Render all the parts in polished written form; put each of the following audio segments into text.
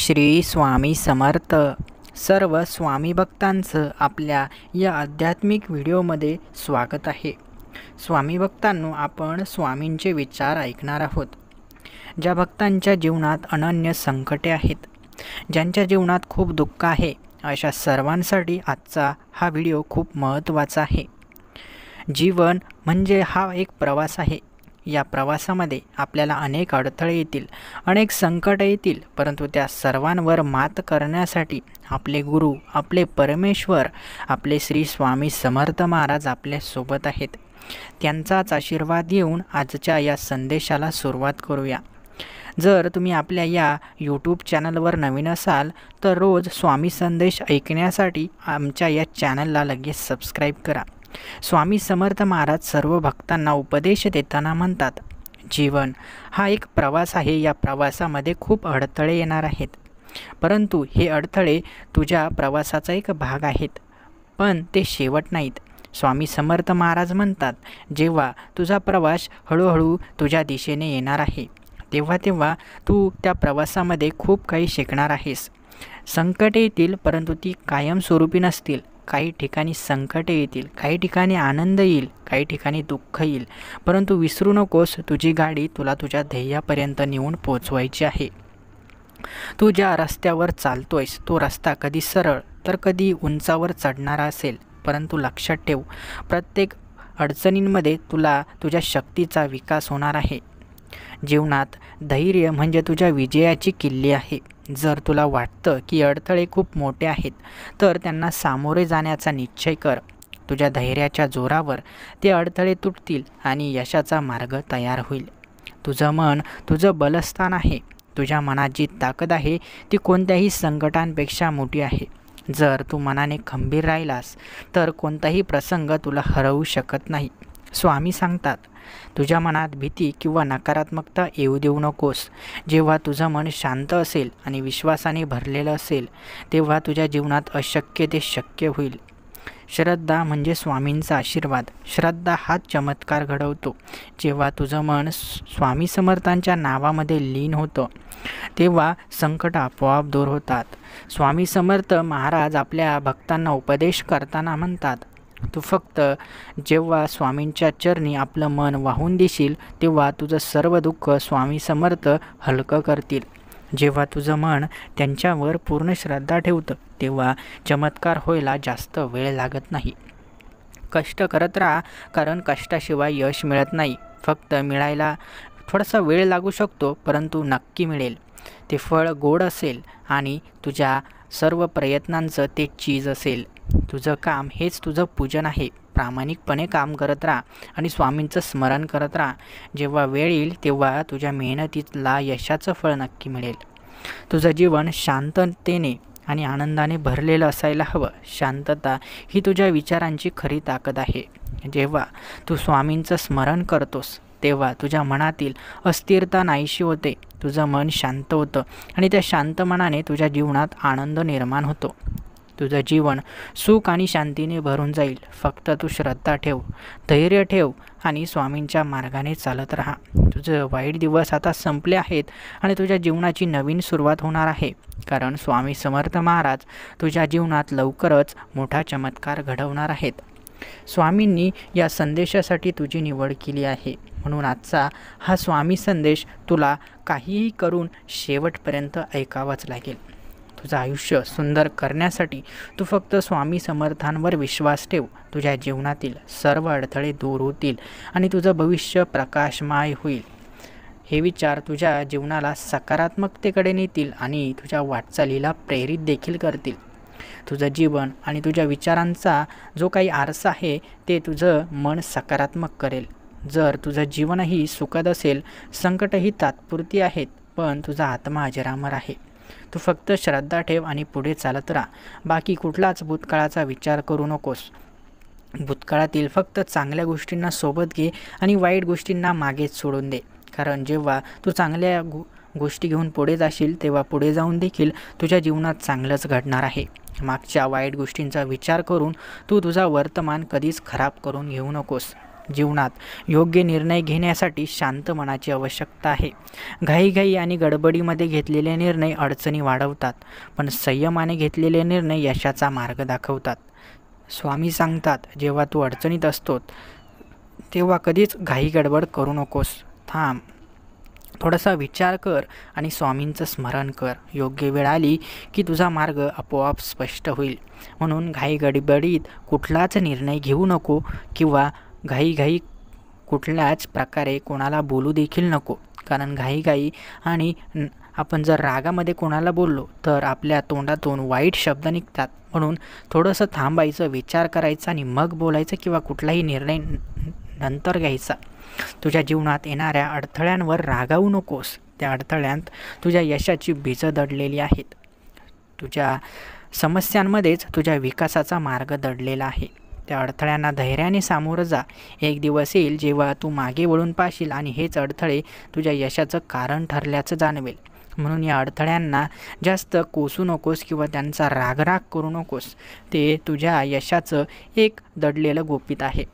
श्री स्वामी समर्थ. सर्व स्वामी भक्तांचं आपल्या या आध्यात्मिक व्हिडिओमध्ये स्वागत आहे. स्वामी भक्तांनो, आपण स्वामींचे विचार ऐकणार आहोत. ज्या भक्तांच्या जीवनात अनन्य संकटे आहेत, ज्यांच्या जीवनात खूप दुःख आहे, अशा सर्वांसाठी आजचा हा व्हिडिओ खूप महत्त्वाचा आहे. जीवन म्हणजे हा एक प्रवास आहे. या प्रवासामध्ये आपल्याला अनेक अडथळे येतील, अनेक संकट येतील, परंतु त्या सर्वांवर मात करण्यासाठी आपले गुरु, आपले परमेश्वर, आपले श्री स्वामी समर्थ महाराज आपल्यासोबत आहेत. त्यांचाच आशीर्वाद घेऊन आजच्या या संदेशाला सुरुवात करूया. जर तुम्ही आपल्या या यूट्यूब चॅनलवर नवीन असाल तर रोज स्वामी संदेश ऐकण्यासाठी आमच्या या चॅनलला लगेच सबस्क्राईब करा. स्वामी समर्थ महाराज सर्व भक्तांना उपदेश देताना म्हणतात, जीवन हा एक प्रवास आहे. या प्रवासामध्ये खूप अडथळे येणार आहेत, परंतु हे अडथळे तुझ्या प्रवासाचा एक भाग आहेत, पण ते शेवट नाहीत. स्वामी समर्थ महाराज म्हणतात, जेव्हा तुझा प्रवास हळूहळू तुझ्या दिशेने येणार आहे, तेव्हा तू त्या प्रवासामध्ये खूप काही शिकणार आहेस. संकटे येतील, परंतु ती कायमस्वरूपी नसतील. काही ठिकाणी संकटे येतील, काही ठिकाणी आनंद येईल, काही ठिकाणी दुःख येईल, परंतु विसरू नकोस, तुझी गाडी तुला तुझ्या ध्येयापर्यंत नेऊन पोचवायची आहे. तू ज्या रस्त्यावर चालतोयस तो रस्ता कधी सरळ तर कधी उंचावर चढणारा असेल, परंतु लक्षात ठेव, प्रत्येक अडचणींमध्ये तुला तुझ्या शक्तीचा विकास होणार आहे. जीवनात धैर्य म्हणजे तुझ्या विजयाची किल्ली आहे. जर तुला वाटतं की अडथळे खूप मोठे आहेत, तर त्यांना सामोरे जाण्याचा निश्चय कर. तुझ्या धैर्याच्या जोरावर ते अडथळे तुटतील आणि यशाचा मार्ग तयार होईल. तुझं मन तुझं बलस्थान आहे. तुझ्या मनात जी ताकद आहे ती कोणत्याही संकटांपेक्षा मोठी आहे. जर तू मनाने खंबीर राहिलास तर कोणताही प्रसंग तुला हरवू शकत नाही. स्वामी सांगतात, तुझ्या मनात भीती किंवा नकारात्मकता येऊ देऊ नकोस. जेव्हा तुझं मन शांत असेल आणि विश्वासाने भरलेलं असेल, तेव्हा तुझ्या जीवनात अशक्य ते शक्य होईल. श्रद्धा म्हणजे स्वामींचा आशीर्वाद. श्रद्धा हाच चमत्कार घडवतो. जेव्हा तुझं मन स्वामी समर्थांच्या नावामध्ये लीन होतं, तेव्हा संकट आपोआप दूर होतात. स्वामी समर्थ महाराज आपल्या भक्तांना उपदेश करताना म्हणतात, तू फक्त जेव्हा स्वामींच्या चरणी आपलं मन वाहून देशील, तेव्हा तुझं सर्व दुःख स्वामी समर्थ हलकं करतील. जेव्हा तुझं मन त्यांच्यावर पूर्ण श्रद्धा ठेवतं, तेव्हा चमत्कार व्हायला जास्त वेळ लागत नाही. कष्ट करत राहा, कारण कष्टाशिवाय यश मिळत नाही. फक्त मिळायला थोडासा वेळ लागू शकतो, परंतु नक्की मिळेल. ते फळ गोड असेल आणि तुझ्या सर्व प्रयत्नांचं ते चीज असेल. तुझं काम हेच तुझं पूजन आहे. प्रामाणिकपणे काम करत राहा आणि स्वामींचं स्मरण करत राहा. जेव्हा वेळ येईल तेव्हा तुझ्या मेहनतीला यशाचं फळ नक्की मिळेल. तुझं जीवन शांततेने आणि आनंदाने भरलेलं असायला हवं. शांतता ही तुझ्या विचारांची खरी ताकद आहे. जेव्हा तू स्वामींचं स्मरण करतोस, तेव्हा तुझ्या मनातील अस्थिरता नाहीशी होते. तुझं मन शांत होतं आणि त्या शांत मनाने तुझ्या जीवनात आनंद निर्माण होतो. तुझं जीवन सुख आणि शांतीने भरून जाईल. फक्त तू श्रद्धा ठेव, धैर्य ठेव आणि स्वामींच्या मार्गाने चालत राहा. तुझं वाईट दिवस आता संपले आहेत आणि तुझ्या जीवनाची नवीन सुरुवात होणार आहे, कारण स्वामी समर्थ महाराज तुझ्या जीवनात लवकरच मोठा चमत्कार घडवणार आहेत. स्वामींनी या संदेशासाठी तुझी निवड केली आहे, म्हणून आजचा हा स्वामी संदेश तुला काहीही करून शेवटपर्यंत ऐकावाच लागेल. तुझं आयुष्य सुंदर करण्यासाठी तू फक्त स्वामी समर्थांवर विश्वास ठेव. तुझ्या जीवनातील सर्व अडथळे दूर होतील आणि तुझं भविष्य प्रकाशमय होईल. हे विचार तुझ्या जीवनाला सकारात्मकतेकडे नेतील आणि तुझ्या वाटचालीला प्रेरित देखील करतील. तुझं जीवन आणि तुझ्या विचारांचा जो काही आरसा आहे ते तुझं मन सकारात्मक करेल. जर तुझं जीवनही सुखद असेल, संकटही तात्पुरती आहेत, पण तुझा आत्मा अजरामर आहे. तू फक्त श्रद्धा ठेव आणि पुढे चालत राहा. बाकी कुठलाच भूतकाळाचा विचार करू नकोस. भूतकाळातील फक्त चांगल्या गोष्टींना सोबत घे आणि वाईट गोष्टींना मागेच सोडून दे. कारण जेव्हा तू चांगल्या गोष्टी घेऊन पुढे जाशील, तेव्हा पुढे जाऊन देखील तुझ्या जीवनात चांगलंच घडणार आहे. मागच्या वाईट गोष्टींचा विचार करून तू तुझा वर्तमान कधीच खराब करून घेऊ नकोस. जीवनात योग्य निर्णय घेण्यासाठी शांत मनाची आवश्यकता आहे. घाईघाई आणि गडबडीमध्ये घेतलेले निर्णय अडचणी वाढवतात, पण संयमाने घेतलेले निर्णय यशाचा मार्ग दाखवतात. स्वामी सांगतात, जेव्हा तू अडचणीत असतो तेव्हा कधीच घाई गडबड करू नकोस. थांब, थोडासा विचार कर आणि स्वामींचं स्मरण कर. योग्य वेळ आली की तुझा मार्ग आपोआप स्पष्ट होईल. म्हणून घाई गडबडीत कुठलाच निर्णय घेऊ नको किंवा घाईघाई कुठल्याच प्रकारे कोणाला बोलू देखील नको. कारण घाईघाई आणि आपण जर रागामध्ये कोणाला बोललो तर आपल्या तोंडातून वाईट शब्द निघतात. म्हणून थोडंसं थांबायचं, विचार करायचा आणि मग बोलायचं किंवा कुठलाही निर्णय नंतर घ्यायचा. तुझ्या जीवनात येणाऱ्या अडथळ्यांवर रागावू नकोस. त्या अडथळ्यांत तुझ्या यशाची बीजं दडलेली आहेत. तुझ्या समस्यांमध्येच तुझ्या विकासाचा मार्ग दडलेला आहे. त्या अडथळ्यांना धैर्याने सामोरं जा. एक दिवस येईल जेव्हा तू मागे वळून पाहशील आणि हेच अडथळे तुझ्या यशाचं कारण ठरल्याचं जाणवेल. म्हणून या अडथळ्यांना जास्त कोसू नकोस किंवा त्यांचा रागराग करू नकोस. ते तुझ्या यशाचं एक दडलेलं गुपित आहे.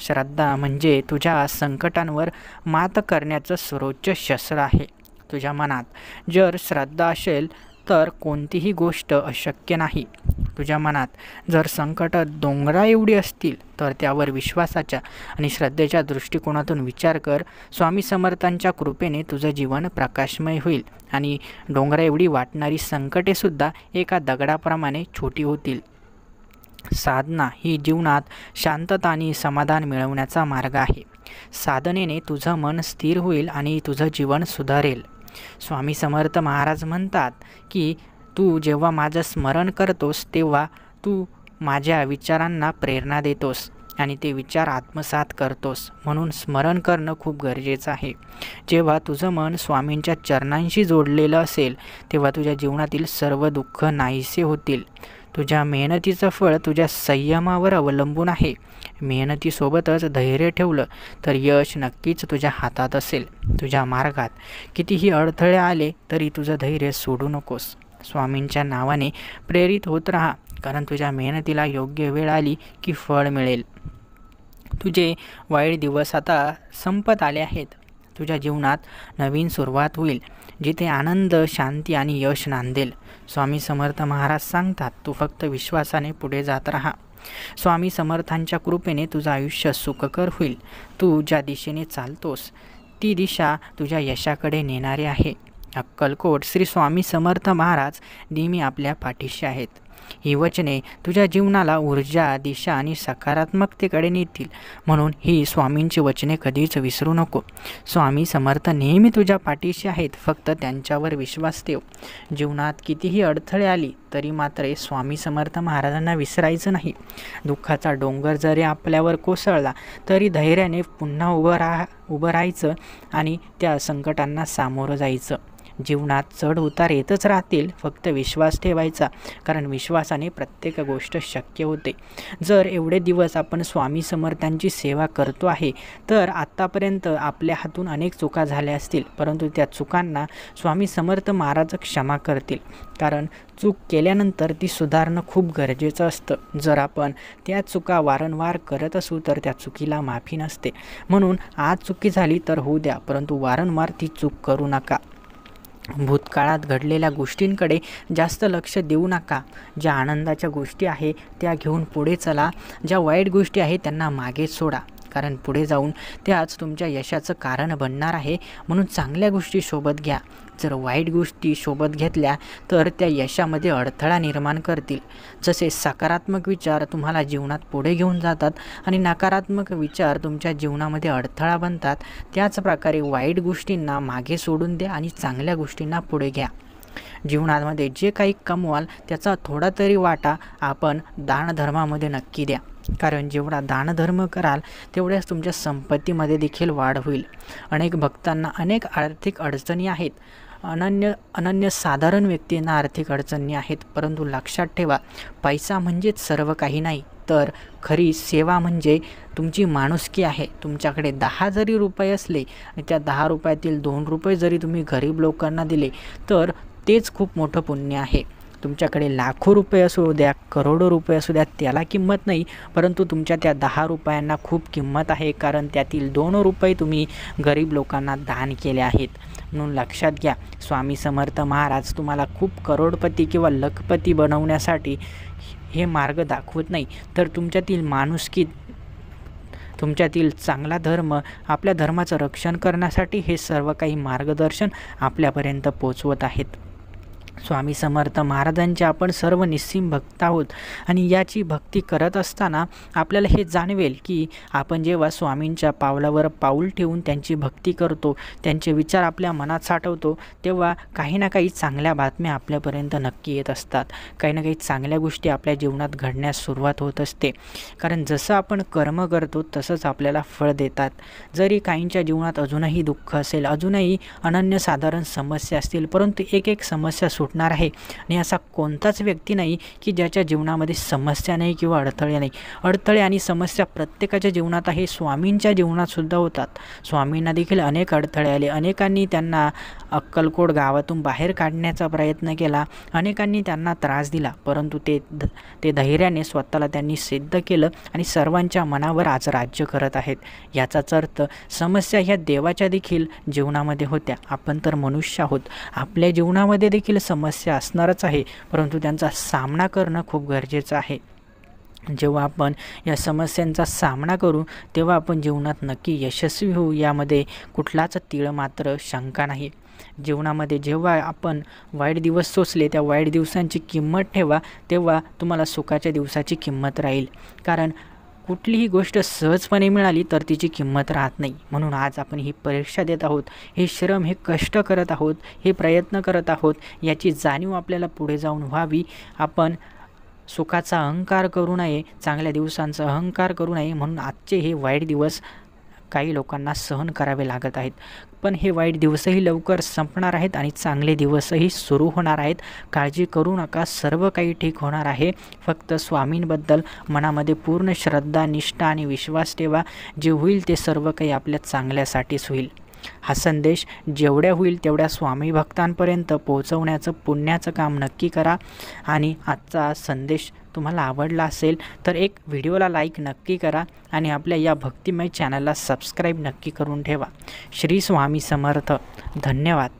श्रद्धा म्हणजे तुझ्या संकटांवर मात करण्याचं सर्वोच्च शस्त्र आहे. तुझ्या मनात जर श्रद्धा असेल तर कोणतीही गोष्ट अशक्य नाही. तुझ्या मनात जर संकट डोंगरा एवढी असतील तर त्यावर विश्वासाच्या आणि श्रद्धेच्या दृष्टिकोनातून विचार कर. स्वामी समर्थांच्या कृपेने तुझं जीवन प्रकाशमय होईल आणि डोंगरा एवढी वाटणारी संकटेसुद्धा एका दगडाप्रमाणे छोटी होतील. साधना ही जीवनात शांतता आणि समाधान मिळवण्याचा मार्ग आहे. साधनेने तुझं मन स्थिर होईल आणि तुझं जीवन सुधारेल. स्वामी समर्थ महाराज म्हणतात की तू जेव्हा माझं स्मरण करतोस तेव्हा तू माझ्या विचारांना प्रेरणा देतोस आणि ते विचार आत्मसात करतोस. म्हणून स्मरण करणं खूप गरजेचं आहे. जेव्हा तुझं मन स्वामींच्या चरणांशी जोडलेलं असेल तेव्हा तुझ्या जीवनातील सर्व दुःख नाहीसे होतील. तुझ्या मेहनतीचं फळ तुझ्या संयमावर अवलंबून आहे. मेहनतीसोबतच धैर्य ठेवलं तर यश नक्कीच तुझ्या हातात असेल. तुझ्या मार्गात कितीही अडथळे आले तरी तुझं धैर्य सोडू नकोस. स्वामींच्या नावाने प्रेरित होत राहा, कारण तुझ्या मेहनतीला योग्य वेळ आली की फळ मिळेल. तुझे वाईट दिवस आता संपत आले आहेत. तुझ्या जीवनात नवीन सुरुवात होईल, जिथे आनंद, शांती आणि यश नांदेल. स्वामी समर्थ महाराज सांगतात, तू फक्त विश्वासाने पुढे जात राहा. स्वामी समर्थांच्या कृपेने तुझं आयुष्य सुखकर होईल. तू ज्या दिशेने चालतोस ती दिशा तुझ्या यशाकडे नेणारी आहे. अक्कलकोट श्री स्वामी समर्थ महाराज नेहमी आपल्या पाठीशी आहेत. ही वचने तुझ्या जीवनाला ऊर्जा, दिशा आणि सकारात्मकतेकडे नेतील. म्हणून ही स्वामींची वचने कधीच विसरू नको. स्वामी समर्थ नेहमी तुझ्या पाठीशी आहेत. फक्त त्यांच्यावर विश्वास ठेव. जीवनात कितीही अडथळे आली तरी मात्र स्वामी समर्थ महाराजांना विसरायचं नाही. दुःखाचा डोंगर जरी आपल्यावर कोसळला तरी धैर्याने पुन्हा उभं राहायचं आणि त्या संकटांना सामोरं जायचं. जीवनात चढ उतार येतच राहतील, फक्त विश्वास ठेवायचा, कारण विश्वासाने प्रत्येक गोष्ट शक्य होते. जर एवढे दिवस आपण स्वामी समर्थांची सेवा करतो आहे तर आत्तापर्यंत आपल्या हातून अनेक चुका झाल्या असतील, परंतु त्या चुकांना स्वामी समर्थ महाराज क्षमा करतील. कारण चूक केल्यानंतर ती सुधारणं खूप गरजेचं असतं. जर आपण त्या चुका वारंवार करत असू तर त्या चुकीला माफी नसते. म्हणून आज चुकी झाली तर होऊ द्या, परंतु वारंवार ती चूक करू नका. भूतकाळात घडलेल्या गोष्टींकडे जास्त लक्ष देऊ नका. ज्या आनंदाच्या गोष्टी आहे त्या घेऊन पुढे चला. ज्या वाईट गोष्टी आहेत त्यांना मागे सोडा, कारण पुढे जाऊन त्याच तुमच्या यशाचं कारण बनणार आहे. म्हणून चांगल्या गोष्टी सोबत घ्या. जर वाईट गोष्टी सोबत घेतल्या तर त्या यशामध्ये अडथळा निर्माण करतील. जसे सकारात्मक विचार तुम्हाला जीवनात पुढे घेऊन जातात आणि नकारात्मक विचार तुमच्या जीवनामध्ये अडथळा बनतात, त्याच प्रकारे वाईट गोष्टींना मागे सोडून द्या आणि चांगल्या गोष्टींना पुढे घ्या. जीवनामध्ये जे काही कमवाल त्याचा थोडा तरी वाटा आपण दानधर्मामध्ये नक्की द्या, कारण जेवढा दानधर्म कराल तेवढ्याच तुमच्या संपत्तीमध्ये देखील वाढ होईल. अनेक भक्तांना अनेक आर्थिक अडचणी आहेत. अनन्य साधारण व्यक्तींना आर्थिक अडचणी आहेत, परंतु लक्षात ठेवा, पैसा म्हणजेच सर्व काही नाही, तर खरी सेवा म्हणजे तुमची माणुसकी आहे. तुमच्याकडे 10 जरी रुपये असले आणि त्या 10 रुपयातील 2 रुपये जरी तुम्ही गरीब लोकांना दिले तर तेच खूप मोठं पुण्य आहे. तुमच्याकडे लाखो रुपये असू द्या, करोडो रुपये असू द्या, त्याला किंमत नाही, परंतु तुमच्या त्या 10 रुपयांना खूप किंमत आहे, कारण त्यातील 2 रुपये तुम्ही गरीब लोकांना दान केले आहेत. म्हणून लक्षात घ्या, स्वामी समर्थ महाराज तुम्हाला खूप करोडपती किंवा लखपती बनवण्यासाठी हे मार्ग दाखवत नाही, तर तुमच्यातील माणुसकी, तुमच्यातील चांगला धर्म, आपल्या धर्माचं रक्षण करण्यासाठी हे सर्व काही मार्गदर्शन आपल्यापर्यंत पोचवत आहेत. स्वामी समर्थ महाराजांचे आपण सर्व निस्सीम भक्त आहोत आणि याची भक्ती करत असताना आपल्याला हे जाणवेल की आपण जेव्हा स्वामींच्या पावलावर पाऊल ठेवून त्यांची भक्ती करतो, त्यांचे विचार आपल्या मनात साठवतो, तेव्हा काही ना काही चांगल्या बातम्या आपल्यापर्यंत नक्की येत असतात. काही ना काही चांगल्या गोष्टी आपल्या जीवनात घडण्यास सुरुवात होत असते, कारण जसं आपण कर्म करतो तसंच आपल्याला फळ देतात. जरी काहींच्या जीवनात अजूनही दुःख असेल, अजूनही अनन्यसाधारण समस्या असतील, परंतु एक समस्या सुटणार आहे. आणि असा कोणताच व्यक्ती नाही की ज्याच्या जीवनामध्ये समस्या नाही किंवा अडथळे नाही. अडथळे आणि समस्या प्रत्येकाच्या जीवनात आहे, स्वामींच्या जीवनात सुद्धा होतात. स्वामींना देखील अनेक अडथळे आले, अनेकांनी त्यांना अक्कलकोट गावातून बाहेर काढण्याचा प्रयत्न केला, अनेकांनी त्यांना त्रास दिला, परंतु ते धैर्याने स्वतःला त्यांनी सिद्ध केलं आणि सर्वांच्या मनावर आज राज्य करत आहेत. याचाच अर्थ समस्या ह्या देवाच्या देखील जीवनामध्ये होत्या. आपण तर मनुष्य आहोत, आपल्या जीवनामध्ये देखील समस्या असणारच आहे, परंतु त्यांचा सामना करणं खूप गरजेचं आहे. जेव्हा आपण या समस्यांचा सामना करू तेव्हा आपण जीवनात नक्की यशस्वी होऊ, यामध्ये कुठलाच तीळ मात्र शंका नाही. जीवनामध्ये जेव्हा आपण वाईट दिवस सोसले, त्या वाईट दिवसांची किंमत ठेवा, तेव्हा तुम्हाला सुखाच्या दिवसाची किंमत राहील. कारण कुठलीही गोष्ट सहजपणे मिळाली तर तिची किंमत राहत नाही. म्हणून आज आपण ही परीक्षा देत आहोत, हे श्रम, हे कष्ट करत आहोत, हे प्रयत्न करत आहोत, याची जाणीव आपल्याला पुढे जाऊन व्हावी. आपण सुखाचा अहंकार करू नये, चांगल्या दिवसांचा अहंकार करू नये, म्हणून आजचे हे वाईट दिवस काही लोकांना सहन करावे लागत आहेत. पण हे वाईट दिवसही लवकर संपणार आहेत आणि चांगले दिवसही सुरू होणार आहेत. काळजी करू नका, सर्व काही ठीक होणार आहे. फक्त स्वामींबद्दल मनामध्ये पूर्ण श्रद्धा, निष्ठा आणि विश्वास ठेवा. जे होईल ते सर्व काही आपल्या चांगल्यासाठीच होईल. हा संदेश जेवढ्या होईल तेवढ्या स्वामी भक्तांपर्यंत पोहोचवण्याचं पुण्याचं काम नक्की करा. आणि आजचा संदेश तुम्हाला आवडला असेल तर एक व्हिडिओला लाईक नक्की करा आणि आपल्या या भक्तिमय चॅनलला सबस्क्राईब नक्की करून ठेवा. श्री स्वामी समर्थ. धन्यवाद.